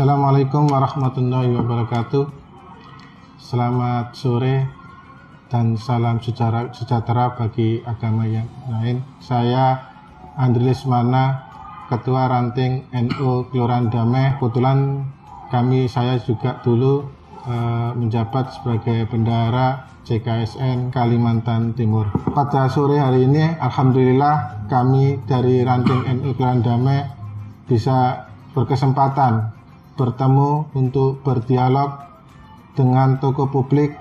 Assalamualaikum warahmatullahi wabarakatuh. Selamat sore dan salam sejahtera bagi agama yang lain. Saya Andri Lesmana, Ketua Ranting NU Kelurahan Damai. Kebetulan saya juga dulu menjabat sebagai bendahara CKSN Kalimantan Timur. Pada sore hari ini, alhamdulillah kami dari Ranting NU Kelurahan Damai bisa berkesempatan bertemu untuk berdialog dengan tokoh publik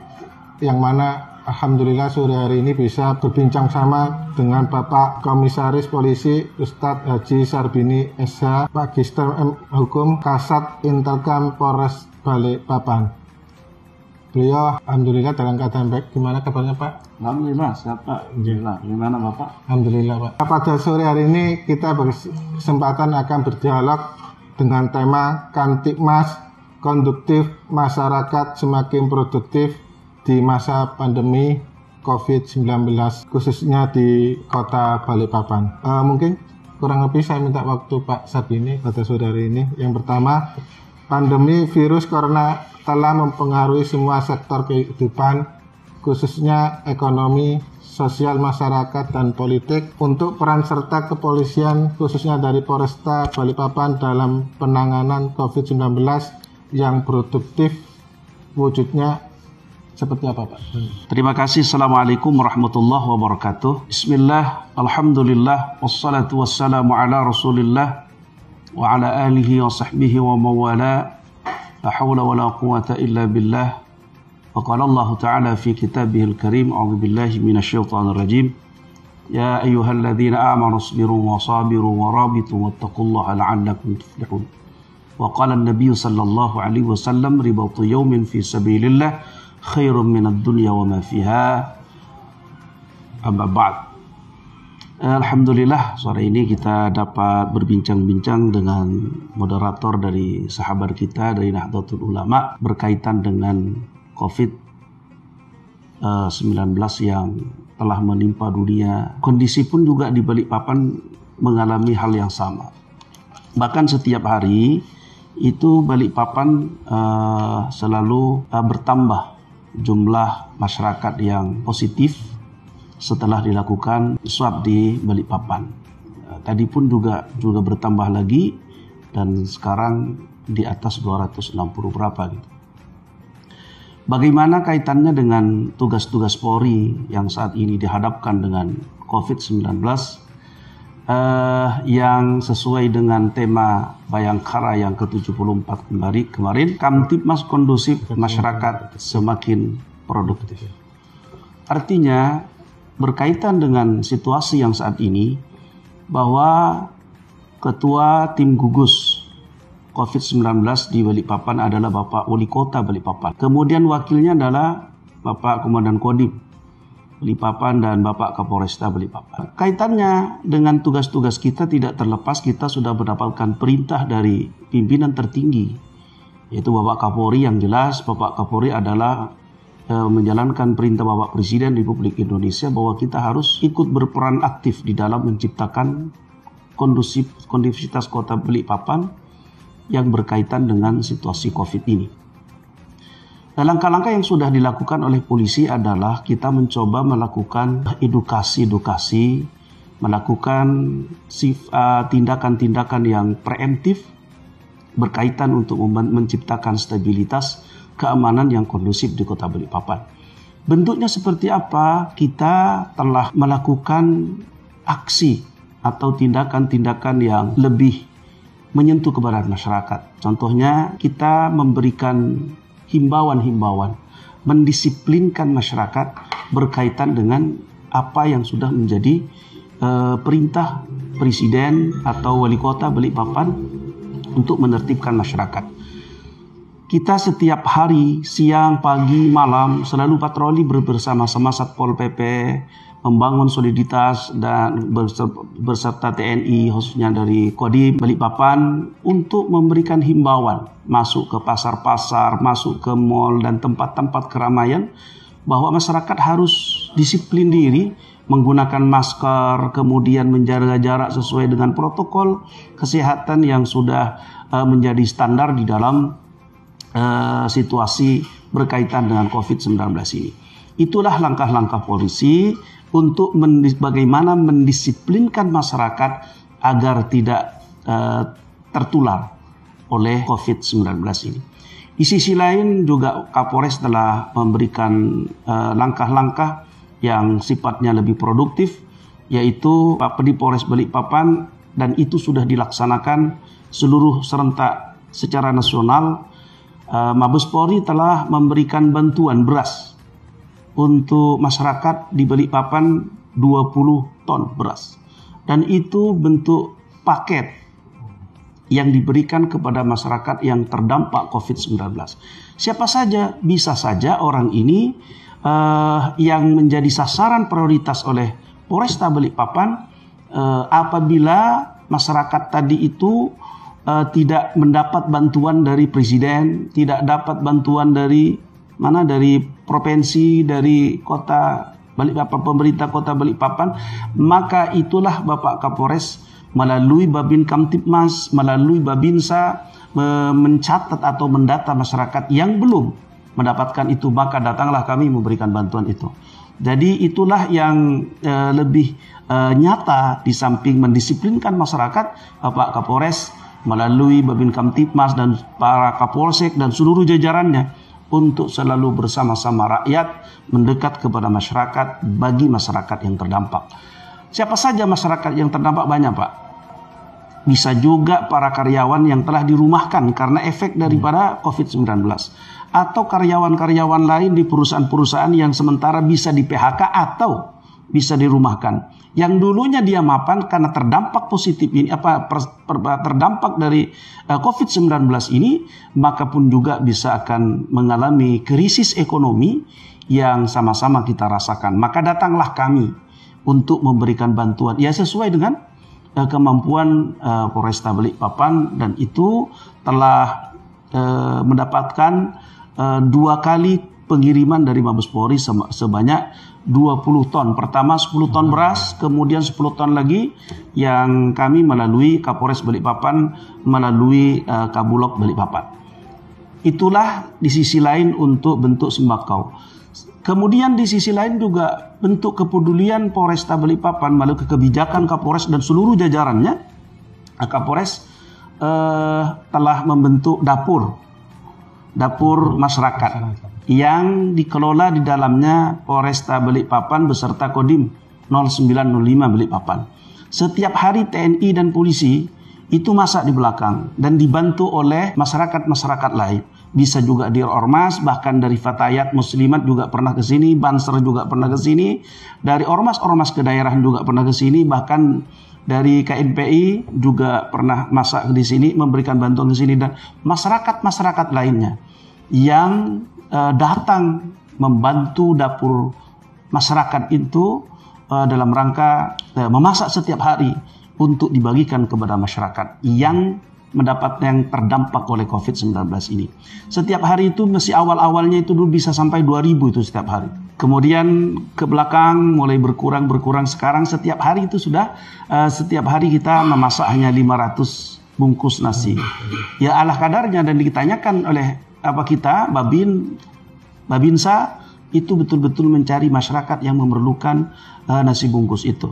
yang mana alhamdulillah sore hari ini bisa berbincang sama dengan Bapak Komisaris Polisi Ustadz Haji Sarbini SH, Magister Hukum Kasat Intelkam Polres Balikpapan. Beliau alhamdulillah dalam keadaan baik. Gimana kabarnya Pak? Alhamdulillah, sehat Pak. Alhamdulillah. Gimana Bapak? Alhamdulillah Pak. Pada sore hari ini kita berkesempatan akan berdialog dengan tema Kamtibmas Konduktif Masyarakat Semakin Produktif di masa pandemi COVID-19, khususnya di kota Balikpapan. Mungkin kurang lebih saya minta waktu Pak Sarbini pada sore hari ini. Yang pertama, pandemi virus corona telah mempengaruhi semua sektor kehidupan, khususnya ekonomi, sosial masyarakat, dan politik. Untuk peran serta kepolisian, khususnya dari Polresta Balikpapan dalam penanganan COVID-19 yang produktif, wujudnya seperti apa Pak? Terima kasih. Assalamualaikum warahmatullahi wabarakatuh. Bismillah, alhamdulillah, wassalatu wassalamu ala rasulillah wa ala alihi wa sahbihi wa mawala, la hawla wa la quwata illa billah. وقال الله تعالى في كتابه الكريم أعوذ بالله من الشيطان الرجيم يا أيها الذين آمنوا اصبروا وصابروا ورابطوا واتقوا الله لعلكم تفلحون وقال النبي صلى الله عليه وسلم رباط يوم في سبيل الله خير من الدنيا وما فيها أما بعد. Alhamdulillah sore ini kita dapat berbincang-bincang dengan moderator dari sahabat kita dari Nahdlatul Ulama berkaitan dengan COVID-19 yang telah menimpa dunia. Kondisi pun juga di Balikpapan mengalami hal yang sama. Bahkan setiap hari itu Balikpapan selalu bertambah jumlah masyarakat yang positif setelah dilakukan swab di Balikpapan. Tadi pun juga bertambah lagi dan sekarang di atas 260 berapa gitu. Bagaimana kaitannya dengan tugas-tugas Polri yang saat ini dihadapkan dengan COVID-19 yang sesuai dengan tema Bayangkara yang ke-74 kemarin, Kamtibmas Kondusif Masyarakat Semakin Produktif. Artinya berkaitan dengan situasi yang saat ini bahwa Ketua Tim Gugus COVID-19 di Balikpapan adalah Bapak Wali Kota Balikpapan. Kemudian wakilnya adalah Bapak Komandan Kodim Balikpapan dan Bapak Kapolresta Balikpapan. Kaitannya dengan tugas-tugas kita tidak terlepas kita sudah mendapatkan perintah dari pimpinan tertinggi, yaitu Bapak Kapolri. Yang jelas Bapak Kapolri adalah menjalankan perintah Bapak Presiden Republik Indonesia bahwa kita harus ikut berperan aktif di dalam menciptakan kondusivitas kota Balikpapan yang berkaitan dengan situasi COVID ini. Langkah-langkah yang sudah dilakukan oleh polisi adalah kita mencoba melakukan edukasi, melakukan tindakan-tindakan yang preemptif berkaitan untuk menciptakan stabilitas keamanan yang kondusif di kota Balikpapan. Bentuknya seperti apa? Kita telah melakukan aksi atau tindakan-tindakan yang lebih menyentuh kepada masyarakat. Contohnya kita memberikan himbauan-himbauan, mendisiplinkan masyarakat berkaitan dengan apa yang sudah menjadi perintah Presiden atau Wali Kota Balikpapan untuk menertibkan masyarakat. Kita setiap hari, siang, pagi, malam selalu patroli bersama-sama Satpol PP, membangun soliditas dan berserta TNI khususnya dari Kodim Balikpapan untuk memberikan himbauan masuk ke pasar-pasar, masuk ke mal dan tempat-tempat keramaian bahwa masyarakat harus disiplin diri menggunakan masker, kemudian menjaga jarak sesuai dengan protokol kesehatan yang sudah menjadi standar di dalam situasi berkaitan dengan COVID-19 ini. Itulah langkah-langkah polisi untuk bagaimana mendisiplinkan masyarakat agar tidak tertular oleh COVID-19 ini. Di sisi lain juga Kapolres telah memberikan langkah-langkah yang sifatnya lebih produktif, yaitu di Polres Balikpapan, dan itu sudah dilaksanakan seluruh serentak secara nasional. Mabes Polri telah memberikan bantuan beras untuk masyarakat di Balikpapan 20 ton beras, dan itu bentuk paket yang diberikan kepada masyarakat yang terdampak COVID-19. Siapa saja, bisa saja orang ini yang menjadi sasaran prioritas oleh Polresta Balikpapan apabila masyarakat tadi itu tidak mendapat bantuan dari presiden, tidak dapat bantuan dari provinsi, dari kota Balikpapan, pemerintah kota Balikpapan, maka itulah Bapak Kapolres melalui Babin Kamtibmas, melalui Babinsa mencatat atau mendata masyarakat yang belum mendapatkan itu, maka datanglah kami memberikan bantuan itu. Jadi itulah yang lebih nyata, di samping mendisiplinkan masyarakat, Bapak Kapolres melalui Babin Kamtibmas dan para Kapolsek dan seluruh jajarannya untuk selalu bersama-sama rakyat mendekat kepada masyarakat bagi masyarakat yang terdampak. Siapa saja masyarakat yang terdampak? Banyak, Pak. Bisa juga para karyawan yang telah dirumahkan karena efek daripada COVID-19. Atau karyawan-karyawan lain di perusahaan-perusahaan yang sementara bisa di PHK atau bisa dirumahkan. Yang dulunya dia mapan karena terdampak positif ini, terdampak dari COVID-19 ini, maka pun juga bisa akan mengalami krisis ekonomi yang sama-sama kita rasakan. Maka datanglah kami untuk memberikan bantuan, ya sesuai dengan kemampuan Polresta Balikpapan, dan itu telah mendapatkan 2 kali pengiriman dari Mabes Polri sebanyak 20 ton. Pertama 10 ton beras, kemudian 10 ton lagi yang kami melalui Kapolres Balikpapan, melalui Kabulok Balikpapan. Itulah di sisi lain untuk bentuk sembako. Kemudian di sisi lain juga bentuk kepedulian Polresta Balikpapan melalui kebijakan Kapolres dan seluruh jajarannya. Kapolres telah membentuk dapur masyarakat yang dikelola di dalamnya Polresta Balikpapan beserta Kodim 0905 Balikpapan. Setiap hari TNI dan polisi itu masak di belakang dan dibantu oleh masyarakat-masyarakat lain. Bisa juga di Ormas, bahkan dari Fatayat Muslimat juga pernah ke sini, Banser juga pernah ke sini, dari ormas-ormas kedaerahan juga pernah ke sini, bahkan dari KNPI juga pernah masak di sini, memberikan bantuan ke sini, dan masyarakat-masyarakat lainnya yang datang membantu dapur masyarakat itu dalam rangka memasak setiap hari untuk dibagikan kepada masyarakat yang yang terdampak oleh COVID-19 ini. Setiap hari itu masih awal-awalnya itu dulu bisa sampai 2.000 itu setiap hari. Kemudian ke belakang mulai berkurang, sekarang setiap hari itu sudah setiap hari kita memasak hanya 500 bungkus nasi. Ya ala kadarnya, dan ditanyakan oleh Babinsa itu betul-betul mencari masyarakat yang memerlukan nasi bungkus itu.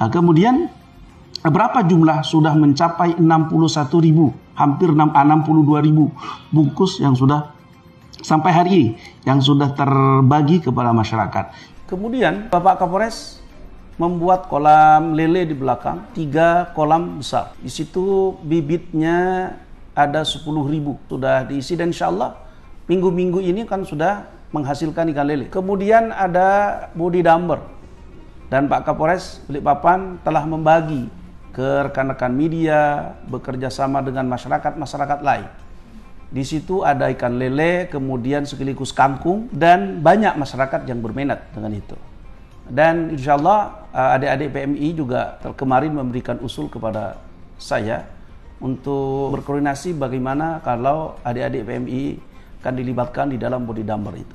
Kemudian berapa jumlah? Sudah mencapai 61.000, hampir 62.000 bungkus yang sudah sampai hari ini yang sudah terbagi kepada masyarakat. Kemudian Bapak Kapolres membuat kolam lele di belakang, 3 kolam besar. Di situ bibitnya ada 10.000 sudah diisi, dan insya Allah minggu-minggu ini kan sudah menghasilkan ikan lele. Kemudian ada body dumper, dan Pak Kapolres Balikpapan telah membagi ke rekan-rekan media, bekerja sama dengan masyarakat lain. Di situ ada ikan lele, kemudian sekaligus kangkung, dan banyak masyarakat yang berminat dengan itu. Dan insya Allah adik-adik PMI juga kemarin memberikan usul kepada saya untuk berkoordinasi bagaimana kalau adik-adik PMI akan dilibatkan di dalam body dumper itu.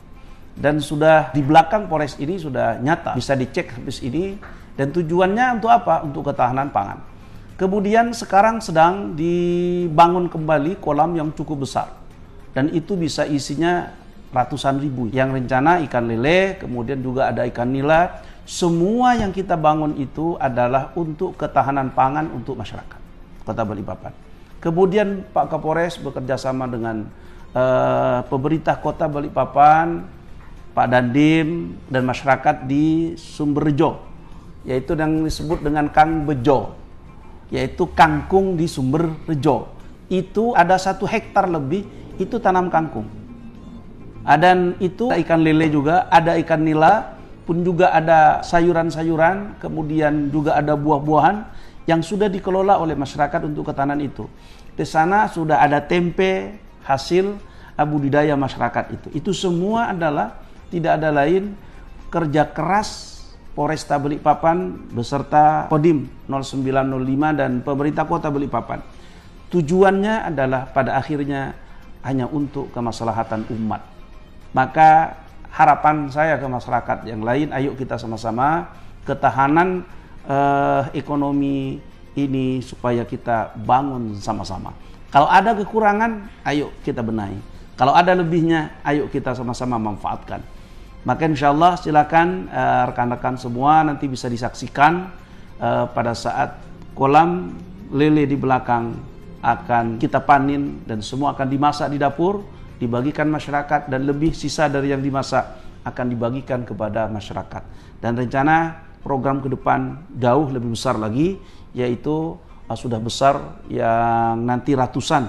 dan sudah di belakang Polres ini sudah nyata, bisa dicek habis ini, dan tujuannya untuk apa? Untuk ketahanan pangan. Kemudian sekarang sedang dibangun kembali kolam yang cukup besar, dan itu bisa isinya ratusan ribu. Yang rencana ikan lele, kemudian juga ada ikan nila. Semua yang kita bangun itu adalah untuk ketahanan pangan untuk masyarakat Kota Balikpapan. Kemudian Pak Kapolres bekerja sama dengan pemerintah Kota Balikpapan, Pak Dandim, dan masyarakat di Sumberjo, yaitu yang disebut dengan Kang Bejo, yaitu kangkung di Sumberjo. Itu ada 1 hektar lebih, itu tanam kangkung. Dan itu ikan lele juga, ada ikan nila, pun juga ada sayuran-sayuran, kemudian juga ada buah-buahan yang sudah dikelola oleh masyarakat untuk ketahanan itu. Di sana sudah ada tempe hasil budidaya masyarakat itu. Itu semua adalah tidak ada lain kerja keras Polresta Balikpapan beserta Kodim 0905 dan pemerintah Kota Balikpapan. Tujuannya adalah pada akhirnya hanya untuk kemaslahatan umat. Maka harapan saya ke masyarakat yang lain, ayo kita sama-sama ketahanan ekonomi ini supaya kita bangun sama-sama. Kalau ada kekurangan, ayo kita benahi. Kalau ada lebihnya, ayo kita sama-sama manfaatkan. Maka insya Allah silakan rekan-rekan semua nanti bisa disaksikan pada saat kolam lele di belakang akan kita panen dan semua akan dimasak di dapur, dibagikan masyarakat, dan lebih sisa dari yang dimasak akan dibagikan kepada masyarakat. Dan rencana program ke depan jauh lebih besar lagi, yaitu sudah besar yang nanti ratusan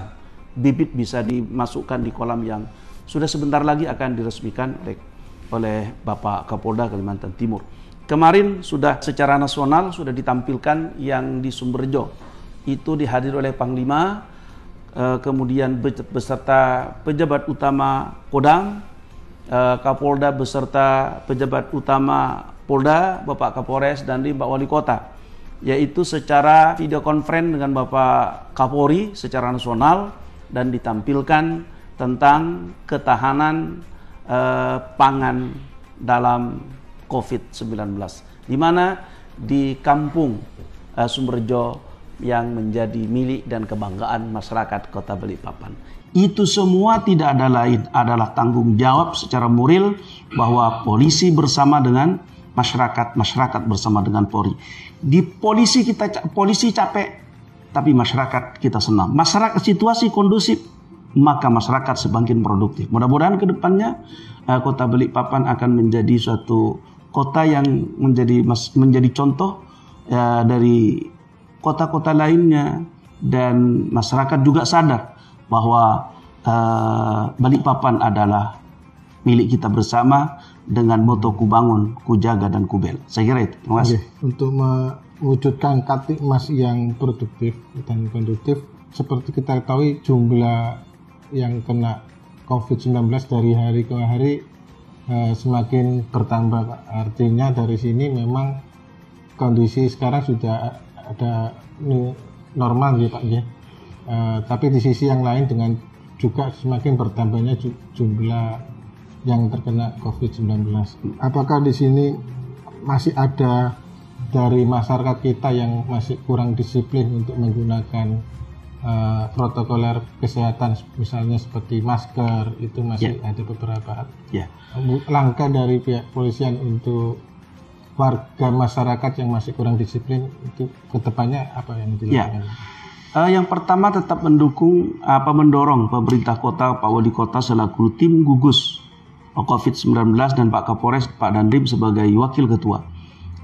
bibit bisa dimasukkan di kolam yang sudah sebentar lagi akan diresmikan oleh Bapak Kapolda Kalimantan Timur. Kemarin sudah secara nasional sudah ditampilkan yang di Sumberjo. Itu dihadiri oleh Panglima, kemudian beserta pejabat utama Kodam, Kapolda beserta pejabat utama Polda, Bapak Kapolres, dan Pak Wali Kota. Yaitu secara video conference dengan Bapak Kapolri secara nasional, dan ditampilkan tentang ketahanan pangan dalam COVID-19, di mana di kampung Sumberjo yang menjadi milik dan kebanggaan masyarakat Kota Balikpapan. Itu semua tidak ada lain adalah tanggung jawab secara moral bahwa polisi bersama dengan masyarakat, masyarakat bersama dengan Polri. Di polisi capek, tapi masyarakat kita senang. Masyarakat situasi kondusif, maka masyarakat semakin produktif. Mudah-mudahan ke depannya Kota Balikpapan akan menjadi suatu kota yang menjadi contoh dari kota-kota lainnya, dan masyarakat juga sadar bahwa Balikpapan adalah milik kita bersama dengan moto kubangun, kujaga, dan kubel. Saya kira itu. Terima kasih. Untuk mewujudkan Kamtibmas yang produktif dan kondusif, seperti kita ketahui jumlah yang kena COVID-19 dari hari ke hari semakin bertambah, Pak. Artinya dari sini memang kondisi sekarang sudah ada normal ya, Pak ya. Tapi di sisi yang lain dengan juga semakin bertambahnya jumlah yang terkena COVID-19. Apakah di sini masih ada dari masyarakat kita yang masih kurang disiplin untuk menggunakan protokoler kesehatan, misalnya seperti masker, itu masih ada beberapa langkah dari pihak polisian untuk warga masyarakat yang masih kurang disiplin, itu kedepannya apa yang dilakukan? Yang pertama tetap mendorong pemerintah kota, Pak Wali Kota selaku tim gugus COVID-19 dan Pak Kapolres, Pak Dandim sebagai wakil ketua.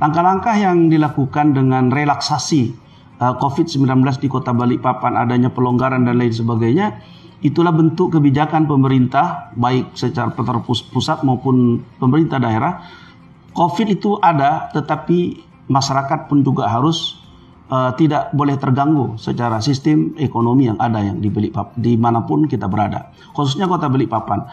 Langkah-langkah yang dilakukan dengan relaksasi COVID-19 di Kota Balikpapan, adanya pelonggaran dan lain sebagainya, itulah bentuk kebijakan pemerintah baik secara pusat maupun pemerintah daerah. COVID itu ada, tetapi masyarakat pun juga harus tidak boleh terganggu secara sistem ekonomi yang ada yang di Balikpapan, dimanapun kita berada, khususnya Kota Balikpapan.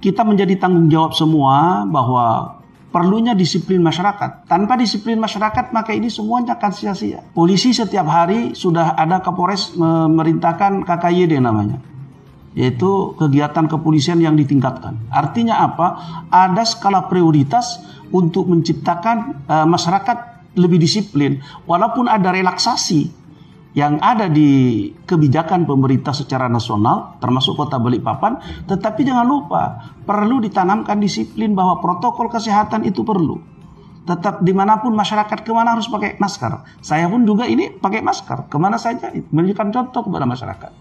Kita menjadi tanggung jawab semua bahwa perlunya disiplin masyarakat. Tanpa disiplin masyarakat, maka ini semuanya akan sia-sia. Polisi setiap hari sudah ada Kapolres memerintahkan KKYD namanya. yaitu kegiatan kepolisian yang ditingkatkan. Artinya apa? Ada skala prioritas untuk menciptakan masyarakat lebih disiplin, walaupun ada relaksasi yang ada di kebijakan pemerintah secara nasional, termasuk Kota Balikpapan, tetapi jangan lupa perlu ditanamkan disiplin bahwa protokol kesehatan itu perlu. Tetap dimanapun masyarakat kemana harus pakai masker. Saya pun juga ini pakai masker kemana saja, memberikan contoh kepada masyarakat.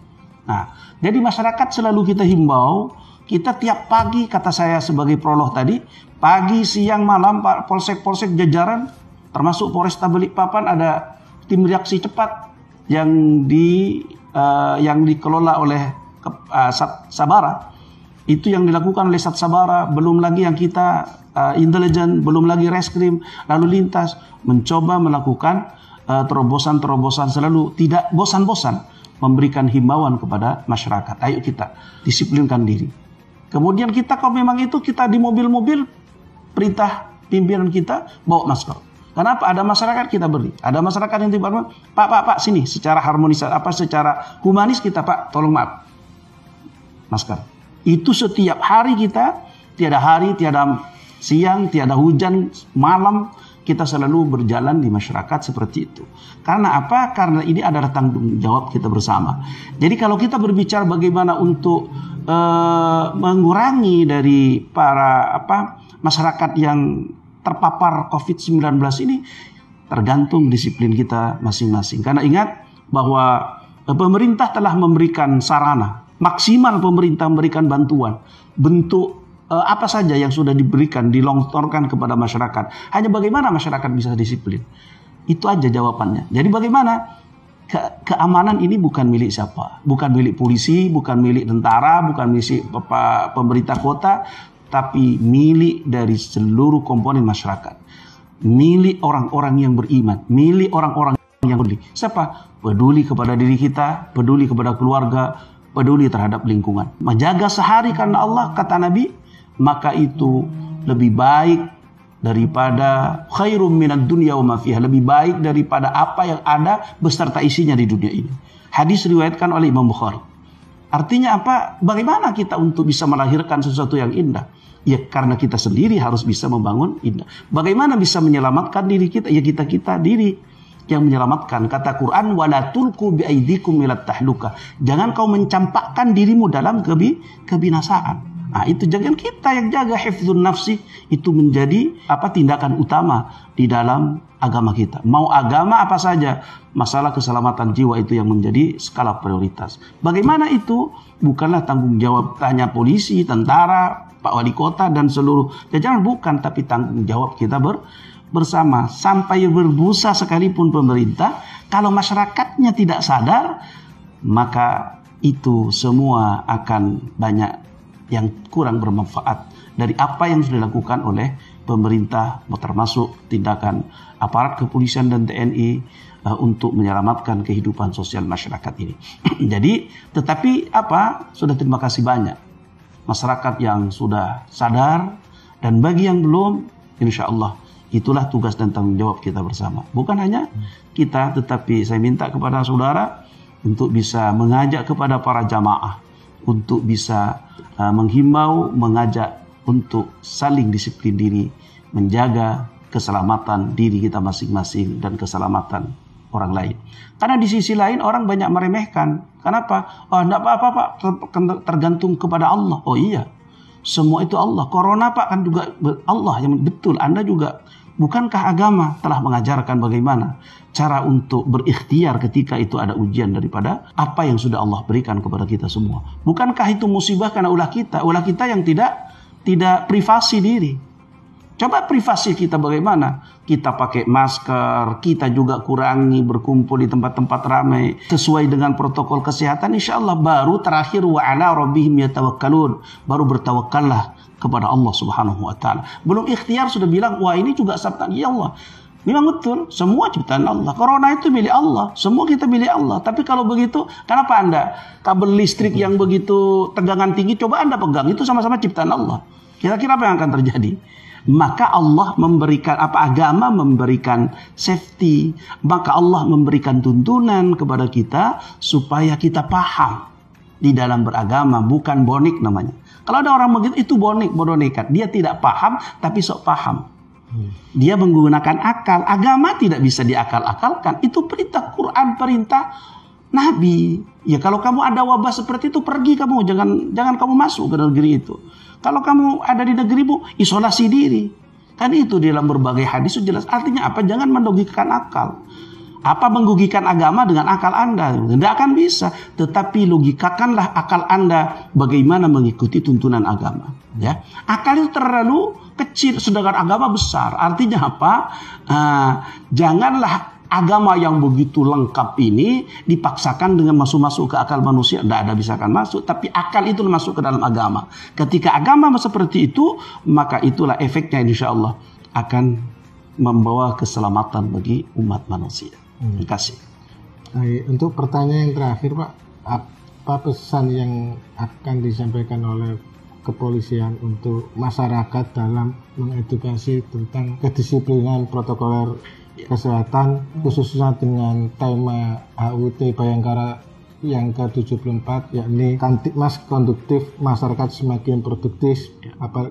Nah, jadi masyarakat selalu kita himbau, kita tiap pagi, kata saya sebagai prolog tadi, pagi, siang, malam, polsek-polsek jajaran, termasuk Polresta Balikpapan ada tim reaksi cepat yang dikelola oleh Sabara. Itu yang dilakukan oleh Sat Sabara, belum lagi yang kita intelijen, belum lagi reskrim, lalu lintas, mencoba melakukan terobosan-terobosan, selalu tidak bosan-bosan memberikan himbauan kepada masyarakat. Ayo kita disiplinkan diri. Kemudian kita kalau memang itu kita di mobil-mobil, perintah pimpinan kita bawa masker. Kenapa? Ada masyarakat kita beri. Ada masyarakat yang tiba-tiba, Pak, sini. Secara harmonis, secara humanis kita, Pak, tolong maaf. Masker. Itu setiap hari kita, tiada hari, tiada siang, tiada hujan, malam, kita selalu berjalan di masyarakat seperti itu. Karena apa? Karena ini adalah tanggung jawab kita bersama. Jadi kalau kita berbicara bagaimana untuk mengurangi dari para masyarakat yang terpapar COVID-19 ini, tergantung disiplin kita masing-masing. Karena ingat bahwa pemerintah telah memberikan sarana, maksimal pemerintah memberikan bantuan, bentuk apa saja yang sudah diberikan, dilontorkan kepada masyarakat. Hanya bagaimana masyarakat bisa disiplin. Itu aja jawabannya. Jadi bagaimana? Keamanan ini bukan milik siapa. Bukan milik polisi, bukan milik tentara, bukan milik pemerintah kota, tapi milik dari seluruh komponen masyarakat. Milik orang-orang yang beriman, milik orang-orang yang peduli. Siapa? Peduli kepada diri kita, peduli kepada keluarga, peduli terhadap lingkungan. Menjaga sehari karena Allah, kata Nabi, maka itu lebih baik daripada khairum minad dunya wa ma fiha, lebih baik daripada apa yang ada beserta isinya di dunia ini. Hadis riwayatkan oleh Imam Bukhari. Artinya apa? Bagaimana kita untuk bisa melahirkan sesuatu yang indah? Ya karena kita sendiri harus bisa membangun indah. Bagaimana bisa menyelamatkan diri kita? Ya kita diri yang menyelamatkan. Kata Quran, wala tulqu biaidikum ilat tahluka. Jangan kau mencampakkan dirimu dalam kebinasaan. Nah, itu jangan kita yang jaga hifdzun nafsi, itu menjadi tindakan utama di dalam agama kita. Mau agama apa saja, masalah keselamatan jiwa itu yang menjadi skala prioritas. Bagaimana itu? Bukanlah tanggung jawab tanya polisi, tentara, Pak Wali Kota dan seluruh jajaran, bukan, tapi tanggung jawab kita bersama. Sampai berbusa sekalipun pemerintah, kalau masyarakatnya tidak sadar, maka itu semua akan banyak yang kurang bermanfaat dari apa yang sudah dilakukan oleh pemerintah, termasuk tindakan aparat kepolisian dan TNI untuk menyelamatkan kehidupan sosial masyarakat ini. Jadi, tetapi sudah terima kasih banyak masyarakat yang sudah sadar, dan bagi yang belum, insya Allah itulah tugas dan tanggung jawab kita bersama. Bukan hanya kita, tetapi saya minta kepada saudara untuk bisa mengajak kepada para jamaah untuk bisa menghimbau, mengajak untuk saling disiplin diri, menjaga keselamatan diri kita masing-masing dan keselamatan orang lain. Karena di sisi lain orang banyak meremehkan. Kenapa? Oh, enggak apa-apa Pak, tergantung kepada Allah. Oh iya, semua itu Allah. Corona Pak kan juga Allah yang betul. Anda juga, bukankah agama telah mengajarkan bagaimana cara untuk berikhtiar ketika itu ada ujian daripada apa yang sudah Allah berikan kepada kita semua? Bukankah itu musibah karena ulah kita yang tidak privasi diri? Coba privasi kita bagaimana? Kita pakai masker, kita juga kurangi berkumpul di tempat-tempat ramai sesuai dengan protokol kesehatan. Insya Allah baru terakhir wa ala rabbihim yatawakkalun, baru bertawakallah kepada Allah Subhanahu wa taala. Belum ikhtiar sudah bilang, wah ini juga sabda ya Allah. Memang betul, semua ciptaan Allah. Corona itu milik Allah, semua kita milik Allah. Tapi kalau begitu, kenapa Anda kabel listrik yang begitu tegangan tinggi coba Anda pegang, itu sama-sama ciptaan Allah. Kira-kira apa yang akan terjadi? Maka Allah memberikan agama memberikan safety, maka Allah memberikan tuntunan kepada kita supaya kita paham di dalam beragama, bukan bonik namanya. Kalau ada orang begitu, itu bonik, bodoh nekat. Dia tidak paham, tapi sok paham. Dia menggunakan akal. Agama tidak bisa diakal-akalkan. Itu perintah Quran, perintah Nabi. Ya kalau kamu ada wabah seperti itu, pergi kamu. Jangan kamu masuk ke negeri itu. Kalau kamu ada di negerimu, isolasi diri. Kan itu dalam berbagai hadis itu jelas. Artinya apa? Jangan mendogikan akal. Apa menggugigkan agama dengan akal Anda? Tidak akan bisa. Tetapi logikakanlah akal Anda bagaimana mengikuti tuntunan agama. Ya, akal itu terlalu kecil, sedangkan agama besar. Artinya apa? Janganlah agama yang begitu lengkap ini dipaksakan dengan masuk ke akal manusia. Tidak ada bisa akan masuk. Tapi akal itu masuk ke dalam agama. Ketika agama seperti itu, maka itulah efeknya insya Allah akan membawa keselamatan bagi umat manusia. Terima kasih. Baik, untuk pertanyaan yang terakhir Pak, apa pesan yang akan disampaikan oleh kepolisian untuk masyarakat dalam mengedukasi tentang kedisiplinan protokoler kesehatan, khususnya dengan tema HUT Bayangkara yang ke-74, yakni Kamtibmas konduktif, masyarakat semakin produktif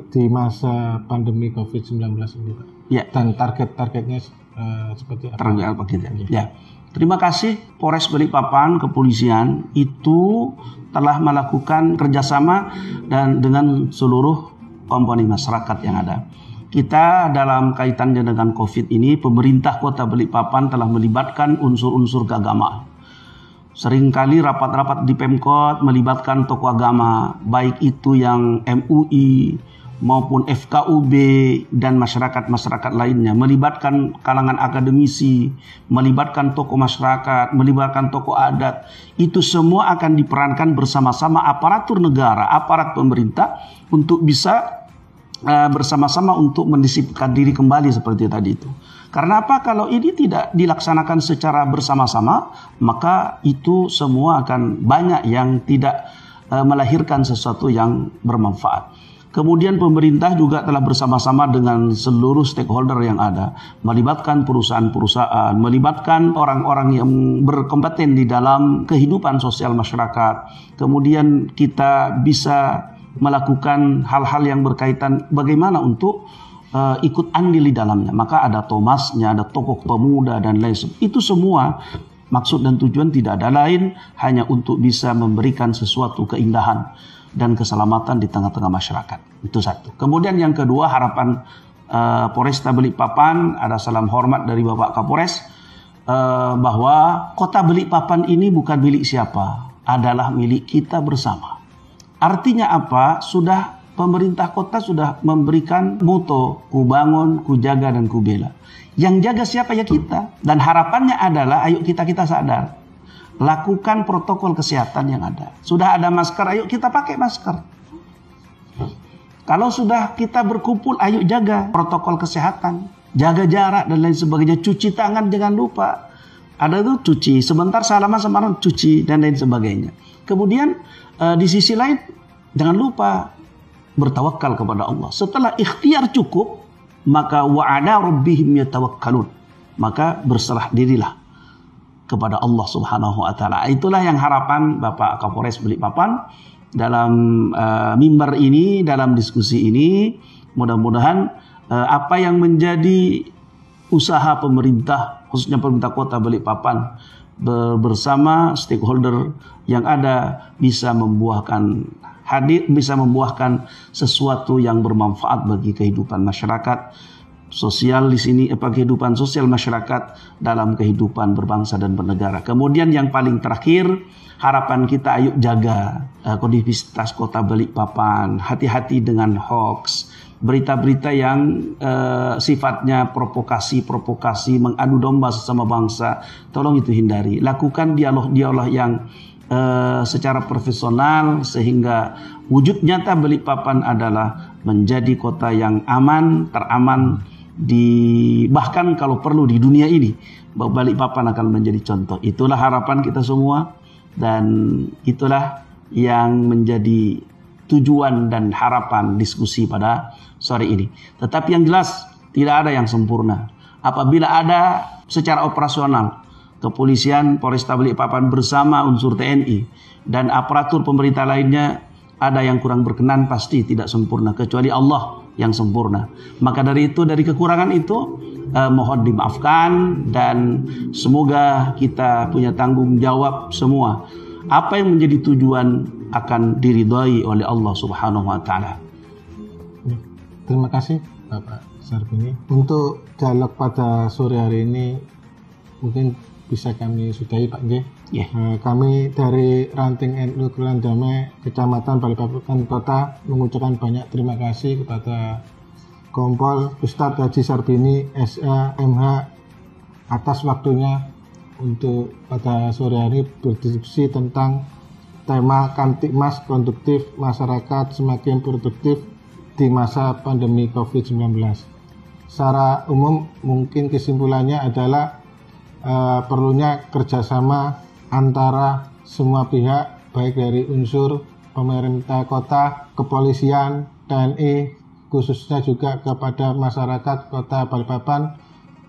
di masa pandemi COVID-19 ini Pak? Ya. Dan target-targetnya seperti apa? Ya. Terima kasih Polres Balikpapan, kepolisian itu telah melakukan kerjasama dan dengan seluruh komponen masyarakat yang ada. Kita dalam kaitannya dengan COVID ini, pemerintah Kota Balikpapan telah melibatkan unsur-unsur keagamaan. Seringkali rapat-rapat di Pemkot melibatkan tokoh agama, baik itu yang MUI maupun FKUB dan masyarakat-masyarakat lainnya, melibatkan kalangan akademisi, melibatkan tokoh masyarakat, melibatkan tokoh adat. Itu semua akan diperankan bersama-sama aparatur negara, aparat pemerintah untuk bisa bersama-sama untuk mendisiplinkan diri kembali seperti tadi itu. Karena apa? Kalau ini tidak dilaksanakan secara bersama-sama, maka itu semua akan banyak yang tidak melahirkan sesuatu yang bermanfaat. Kemudian pemerintah juga telah bersama-sama dengan seluruh stakeholder yang ada, melibatkan perusahaan-perusahaan, melibatkan orang-orang yang berkompeten di dalam kehidupan sosial masyarakat. Kemudian kita bisa melakukan hal-hal yang berkaitan bagaimana untuk ikut andil di dalamnya. Maka ada Thomasnya, ada tokoh pemuda dan lain sebagainya. Itu semua maksud dan tujuan tidak ada lain hanya untuk bisa memberikan sesuatu keindahan dan keselamatan di tengah-tengah masyarakat. Itu satu. Kemudian yang kedua, harapan Polresta Balikpapan, ada salam hormat dari Bapak Kapolres, bahwa Kota Balikpapan ini bukan milik siapa, adalah milik kita bersama. Artinya apa? Pemerintah kota sudah memberikan moto, ku bangun, ku jaga, dan ku bela. Yang jaga siapa? Ya kita. Dan harapannya adalah ayo kita sadar. Lakukan protokol kesehatan yang ada. Sudah ada masker, ayo kita pakai masker. Kalau sudah kita berkumpul, ayo jaga protokol kesehatan. Jaga jarak dan lain sebagainya. Cuci tangan jangan lupa. Ada tuh cuci, sebentar salaman sama orang cuci dan lain sebagainya. Kemudian di sisi lain, jangan lupa bertawakal kepada Allah. Setelah ikhtiar cukup, maka wa'ala rabbihim yatawakkalun. Maka berserah dirilah kepada Allah Subhanahu wa taala. Itulah yang harapan Bapak Kapolres Balikpapan dalam mimbar ini, dalam diskusi ini. Mudah-mudahan apa yang menjadi usaha pemerintah, khususnya pemerintah Kota Balikpapan bersama stakeholder yang ada bisa membuahkan sesuatu yang bermanfaat bagi kehidupan masyarakat sosial di sini, kehidupan sosial masyarakat dalam kehidupan berbangsa dan bernegara. Kemudian yang paling terakhir, harapan kita ayo jaga kondisivitas Kota Balikpapan, hati-hati dengan hoax, berita-berita yang sifatnya provokasi, mengadu domba sesama bangsa, tolong itu hindari. Lakukan dialog yang secara profesional sehingga wujud nyata Balikpapan adalah menjadi kota yang aman, teraman bahkan kalau perlu di dunia ini, Balikpapan akan menjadi contoh. Itulah harapan kita semua dan itulah yang menjadi tujuan dan harapan diskusi pada sore ini. Tetapi yang jelas tidak ada yang sempurna. Apabila ada secara operasional kepolisian Polresta Balikpapan bersama unsur TNI dan aparatur pemerintah lainnya ada yang kurang berkenan, pasti tidak sempurna kecuali Allah yang sempurna. Maka dari itu, dari kekurangan itu mohon dimaafkan, dan semoga kita punya tanggung jawab semua. Apa yang menjadi tujuan akan diridhai oleh Allah Subhanahu wa taala. Terima kasih Bapak Sarbini. Untuk dialog pada sore hari ini mungkin bisa kami sudahi Pak G. Yeah. Kami dari Ranting NU Kelurahan Damai, Kecamatan Balikpapan Kota mengucapkan banyak terima kasih kepada Kompol Ustadz Haji Sarbini SA MH atas waktunya untuk pada sore hari berdiskusi tentang tema Kamtibmas Konduktif Masyarakat Semakin Produktif di masa pandemi COVID-19. Secara umum mungkin kesimpulannya adalah perlunya kerjasama antara semua pihak, baik dari unsur pemerintah kota, kepolisian, TNI, khususnya juga kepada masyarakat Kota Balikpapan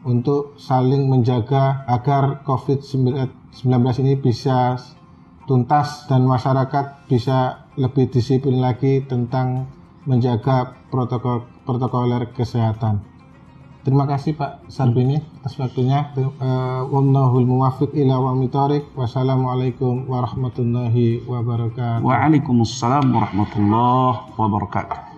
untuk saling menjaga agar COVID-19 ini bisa tuntas dan masyarakat bisa lebih disiplin lagi tentang menjaga protokoler kesehatan. Terima kasih Pak Sarbini atas waktunya. Wallahul muwaffiq ila aqwamit thoriq. Wassalamualaikum warahmatullahi wabarakatuh. Waalaikumsalam warahmatullahi wabarakatuh.